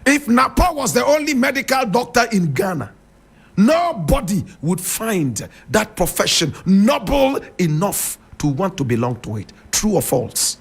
If Napo was the only medical doctor in Ghana, nobody would find that profession noble enough to want to belong to it. True or false?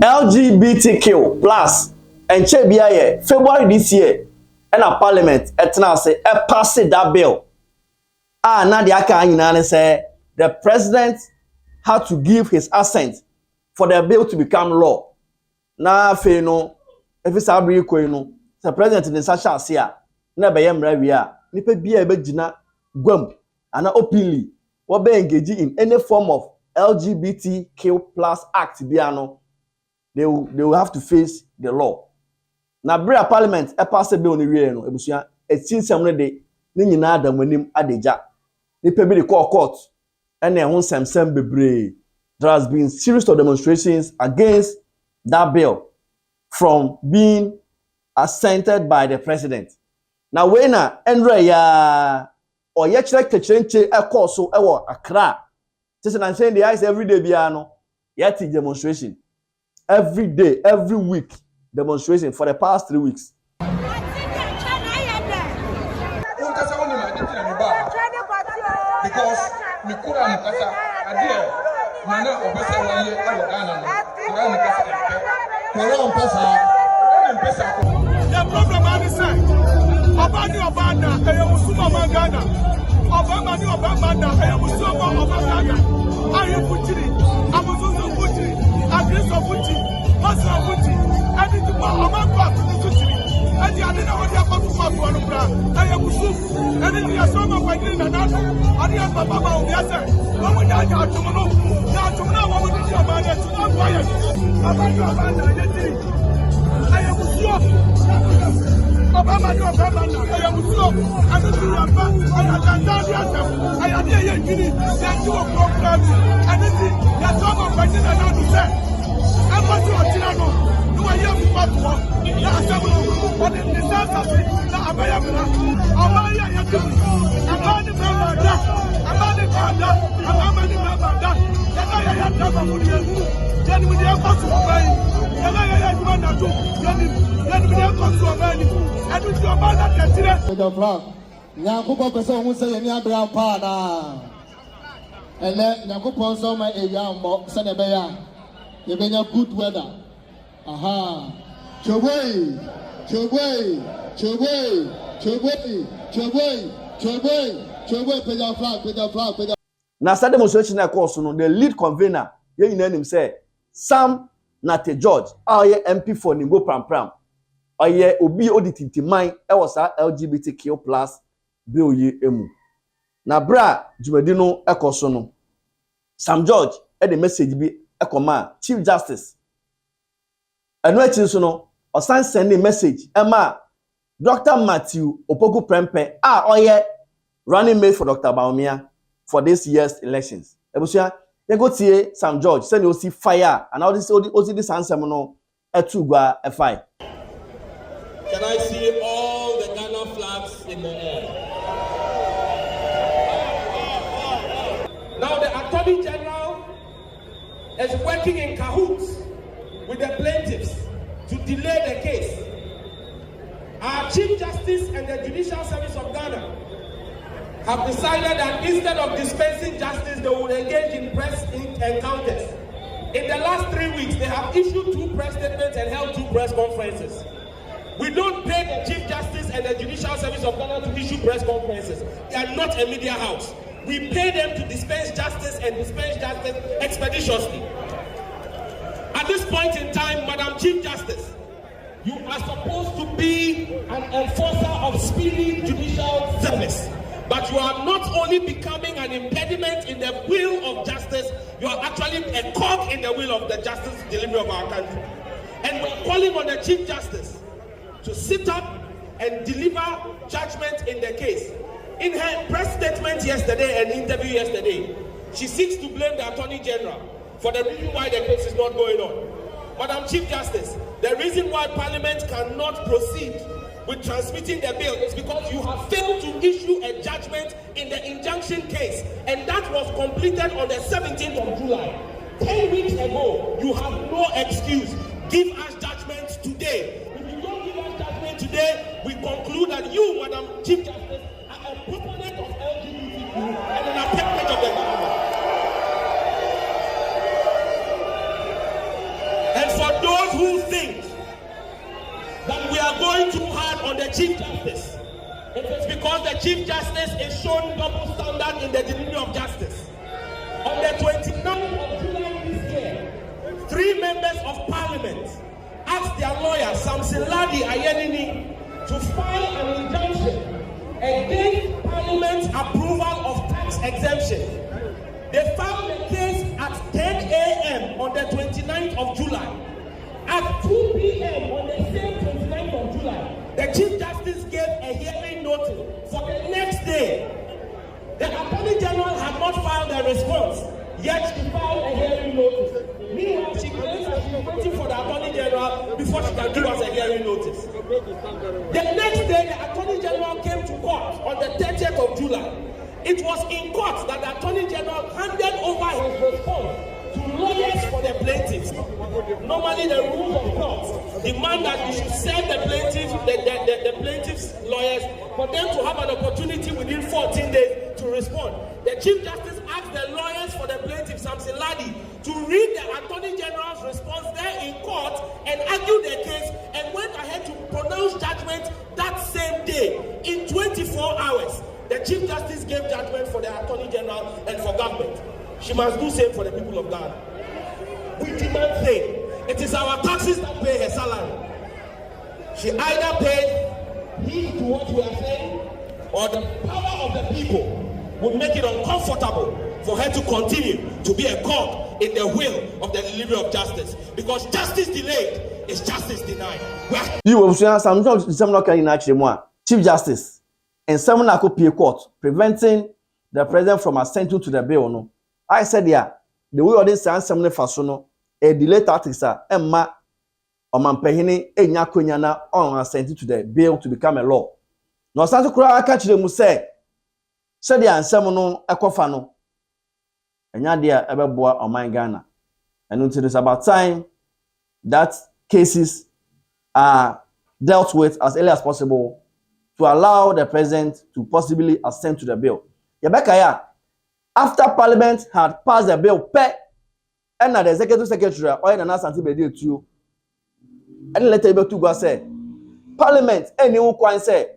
LGBTQ plus and February this year and a parliament etna say pass that bill. Now the aka say the president had to give his assent for the bill to become law. Na fe no if it's abri ko no the president in such as here na be yemra wi a nipa bia be gina gwam ana openly what be engage in any form of LGBTQ plus act biano, they will have to face the law. Now, Bria Parliament a pass a bill on the rear no ebusia a since some day ni nyina da manim adeja ni pe bi the court and then some bebre. There has been series of demonstrations against that bill from being assented by the president. Now when Andre ya or yet like to change a course so Accra. I'm saying the eyes every day biano yet demonstration every day, every week demonstration for the past 3 weeks. Because me kura mukasa adie mana obese waye awo Ghana no kura mukasa the problem is say obana musuma man Ghana obama na musuma Ghana ayi butiri amuzuzu butiri agriso butiri masa butiri adi tuba obama butiri adi adina wadi akọtuma to anu bra ayi musu adi ni asoma kwa green na nado adi baba obi ase wo mu da ja atumo na wo mu di obana tu agwaye obana yeti ayi musu Obama no Obama na ayi musu adi tu yamba ayi dandali ase ayi adi ye gini ya tu program adi ti ya asoma kwa green na nado se amatu otira no no ayi mu pato na asema what is the sense na abaya bra abaya ya tu abani baba da abani baba abani baba da ya ta ba mu dia yani mu dia ko so bai ya juma na tu yani mu dia ko so bai adu ti oba na tetire the flag nyankopɔ pɛ sɛ ɔmo sɛ yɛni abra pa na ɛlɛ nyankopɔ nso ma eya mbɔ sɛ ne bɛya yɛbɛnya good weather aha choboi pega flag. Na sad demonstration na course no the lead convener ye nyina nim say Sam Nate George aye MP for Ningo Pram aye obi oditintiman e wo sa LGBTQ plus bill ye emu na bra jumadi no ekoso no Sam George e the message bi ekoma Chief Justice enu achi so no osan send a message Emma Dr. Matthew Opoku Prempe oye running mate for Dr. Baumia for this year's elections. Ebusia they go tie Sam George send you see fire and all this answer no etugwa e fire. Can I see all the Ghana flags in the air? Now the Attorney General is working in cahoots with the plaintiffs to delay the case. Our Chief Justice and the Judicial Service of Ghana have decided that instead of dispensing justice, they will engage in press encounters. In the last 3 weeks, they have issued 2 press statements and held 2 press conferences. We don't pay the Chief Justice and the Judicial Service of Ghana to issue press conferences. They are not a media house. We pay them to dispense justice and dispense justice expeditiously. At this point in time, Madam Chief Justice, you are supposed to be an enforcer of speedy judicial service. But you are not only becoming an impediment in the wheel of justice, you are actually a cog in the wheel of the justice delivery of our country. And we're calling on the Chief Justice to sit up and deliver judgment in the case. In her press statement yesterday and interview yesterday, she seeks to blame the Attorney General for the reason why the case is not going on. Madam Chief Justice, the reason why Parliament cannot proceed with transmitting the bill is because you have failed to issue a judgment in the injunction case, and that was completed on the 17th of July. 10 weeks ago, you have no excuse. Give us judgment today. If you don't give us judgment today, we conclude that you, Madam Chief Justice, are a proponent of LGBTQ and an appendage of the government. And for those who think that we are going too hard on the Chief Justice, it is because the Chief Justice is showing double standard in the delivery of justice. On the 29th of July this year, 3 members of Parliament asked their lawyer, Samson Ladi Ayenini, to file an injunction against Parliament's approval of tax exemption. They filed the case at 10 a.m. on the 29th of July. At 2 p.m. on the same 29th of July, the Chief Justice gave a hearing notice for the next day. The Attorney General had not filed a response, yet she filed a hearing notice. Meanwhile, she claims that she is waiting for the Attorney General before she can give us a hearing notice. The next day, the Attorney General came to court on the 30th of July. It was in court that the Attorney General handed over his response to lawyers for the plaintiffs. Normally, the rules of court demand that you should send the plaintiffs' lawyers for them to have an opportunity within 14 days to respond. The Chief Justice asked the lawyers for the plaintiff, Samson Ladi, to read the Attorney General's response there in court and argue the case, and went ahead to pronounce judgment that same day in 24 hours. The Chief Justice gave judgment for the Attorney General and for government. She must do same for the people of Ghana. We demand same. It is our taxes that pay her salary. She either pays heed to what we are saying, or the power of the people will make it uncomfortable for her to continue to be a cog in the wheel of the delivery of justice. Because justice delayed is justice denied. You will see some Chief Justice and someone I could pay court preventing the president from assenting to the bill. No, I said, yeah, the way of this answer no a delay tactics are Emma or Mampehini a Nyakunyana on assenting to the bill to become a law. No, Santa Cura catch them say, said the answer no Ecofano. And Yadia ever bore on my Ghana. And until it's about time that cases are dealt with as early as possible to allow the president to possibly assent to the bill. Yabekaya, after Parliament had passed the bill, and the executive secretary, or an Anti-LGBTQ to you, and later able to go say, Parliament, anyone can say,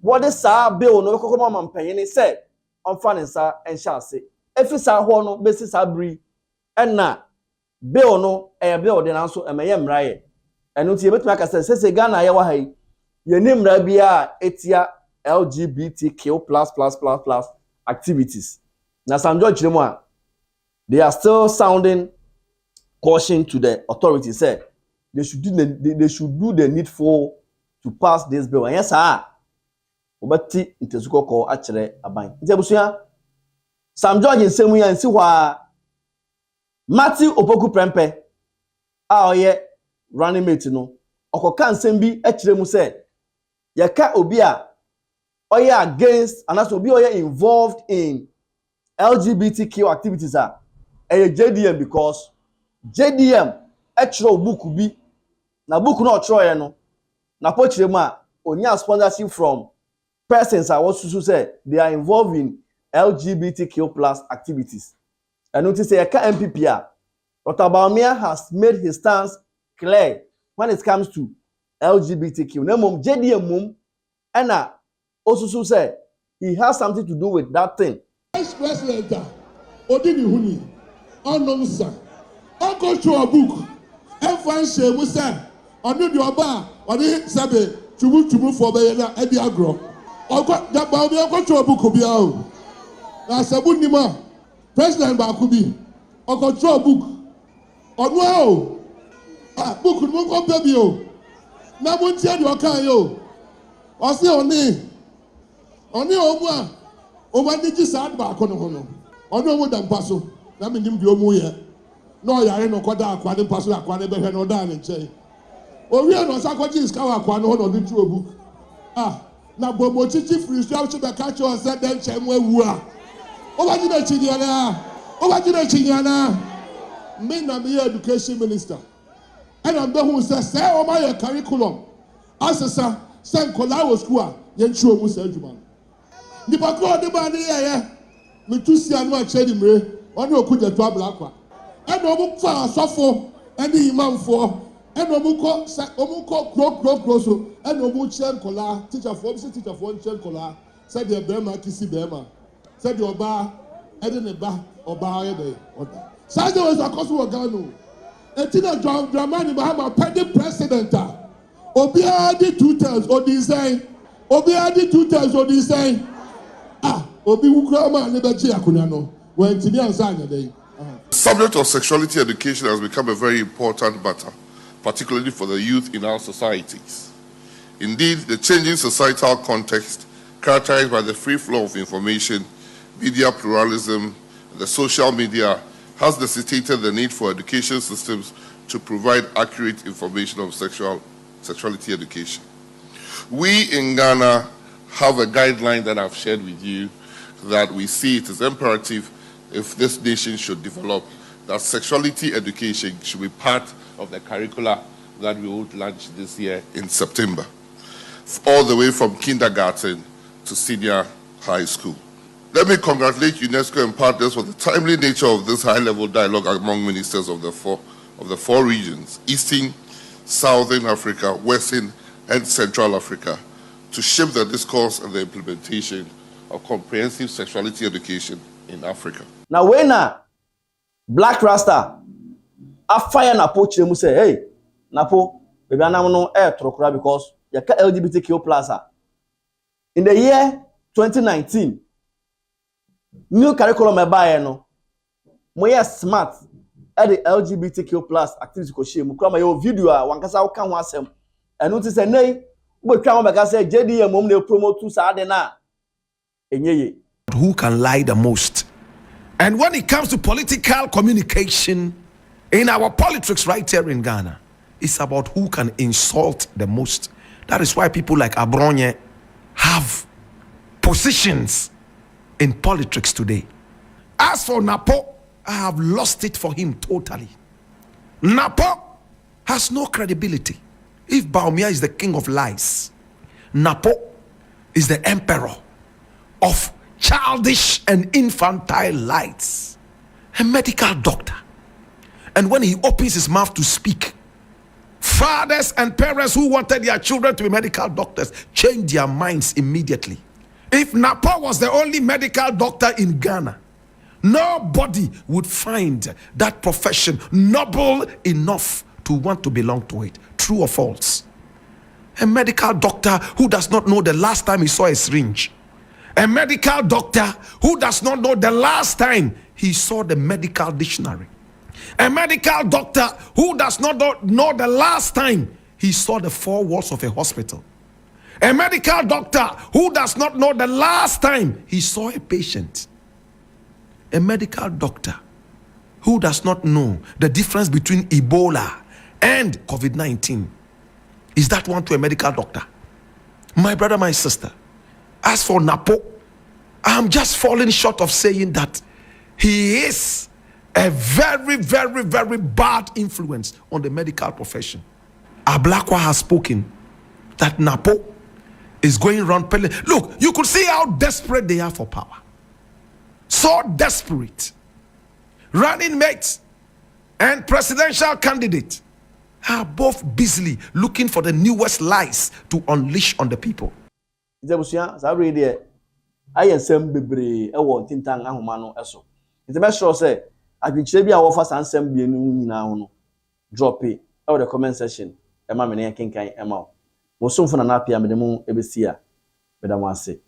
what is our bill? No, come on, paying said, on finance and shall say, if it's our horn, basis our breed, and now, bill no, a bill, then also a mayem right. And not able to make a say, Ghana, Yawahi, your name Rabia, Etia, LGBTQ+++ activities. Now, some judge they are still sounding caution to the authorities. Say they should do the needful to pass this bill. And yes, obati intesuko ko achire aban. Ntebusuya Sam George nsemu ya nsi hwa Matthew Opoku Prempe a oye running mate no okoka nsem bi achire mu say yeka obi a oye against and also obi oye involved in LGBTQ activities are a JDM because JDM actual book bi na book no try no na pochire mu a onya sponsorship from persons are what to say they are involved in LGBTQ+ activities. And notice say MPP Dr. Baumia has made his stance clear when it comes to LGBTQ. Nemom JDM mum and also say he has something to do with that thing. Vice President Odini Huni Onomsa Uncle to a book and fancy Musa on the Oba or the Sabe to for Bayana and the Agro. I got that Baumia got to a book of Biao. Now Sabunima President Bakubi or control book. Oh no! Book no go baby yo. Na mo tie do kan yo. O se oni obua. O ma ni ji sad ba ko no ho no. Ono mo dam paso. Na me nim bi o mu ye. No yare no koda akwa ne paso akwa ne be hwe no da ne nche. O wi no sa ko ji ska akwa no ho no du tu obu. na bomo chichi free show to be catch on said them chemwe wua. Over to the Chidiana. Over to the Chidiana. Me na me education minister. And I'm the who says, say, oh my curriculum. Asasa, San Colawo School, Yenchu Musajuman. The Bako de Bani, me to see and watch anyway, on your good at Blackwa. And no book for a suffer, and the imam for, and no book, Omuko, and no book Chen Cola, teacher for Chen Cola, said the Bema, Kissy Bema, said your bar, Edeneba, or Bar. Saturday was a cause of Gano. And Tina Dramani Bahama, petty president. Obiadi 2 times or design. Obiadi 2 times or design. Obi Ukrama Liberty Akunano. When Tinia Zanya Day. Subject of sexuality education has become a very important matter, particularly for the youth in our societies. Indeed, the changing societal context, characterized by the free flow of information, media pluralism, and the social media, has necessitated the need for education systems to provide accurate information of sexuality education. We in Ghana have a guideline that I've shared with you that we see it as imperative if this nation should develop, that sexuality education should be part of the curricula that we would launch this year in September, all the way from kindergarten to senior high school. Let me congratulate UNESCO and partners for the timely nature of this high-level dialogue among ministers of the four regions, Eastern, Southern Africa, Western, and Central Africa, to shape the discourse and the implementation of comprehensive sexuality education in Africa. Now, when Black Rasta, I fire Napo Chemu say, hey, Napo, baby, I'm no air trokra because you LGBTQ plaza. In the year 2019, new curriculum eba no moye smart at the LGBTQ plus activity ko share mu kama yo video a wankasa wo kan ho asem enu ti se nei wo twa mo beka say JDM mom na promote to sa de na enyeye. Who can lie the most? And when it comes to political communication in our politics right here in Ghana, it's about who can insult the most. That is why people like Abronye have positions in politics today. As for Napo, I have lost it for him totally. Napo has no credibility. If Baumia is the king of lies, Napo is the emperor of childish and infantile lies. A medical doctor. And when he opens his mouth to speak, fathers and parents who wanted their children to be medical doctors change their minds immediately. If Napo was the only medical doctor in Ghana, nobody would find that profession noble enough to want to belong to it. True or false? A medical doctor who does not know the last time he saw a syringe. A medical doctor who does not know the last time he saw the medical dictionary. A medical doctor who does not know the last time he saw the four walls of a hospital. A medical doctor who does not know the last time he saw a patient. A medical doctor who does not know the difference between Ebola and COVID-19. Is that one to a medical doctor? My brother, my sister, as for Napo, I'm just falling short of saying that he is a very, very, very bad influence on the medical profession. Ablakwa has spoken that Napo is going around pelling. Look, you could see how desperate they are for power. So desperate. Running mates and presidential candidate are both busily looking for the newest lies to unleash on the people. Izebusia za ready e ayensem bebre e wo tintan ahoma no eso. It's make sure say adwinchire bi a wo fa sansem bi enu nyina ho no drop it e the comment section e ma me ne kenkan e ma wo so mfuna na apia me dem ebesi a me da mo ase.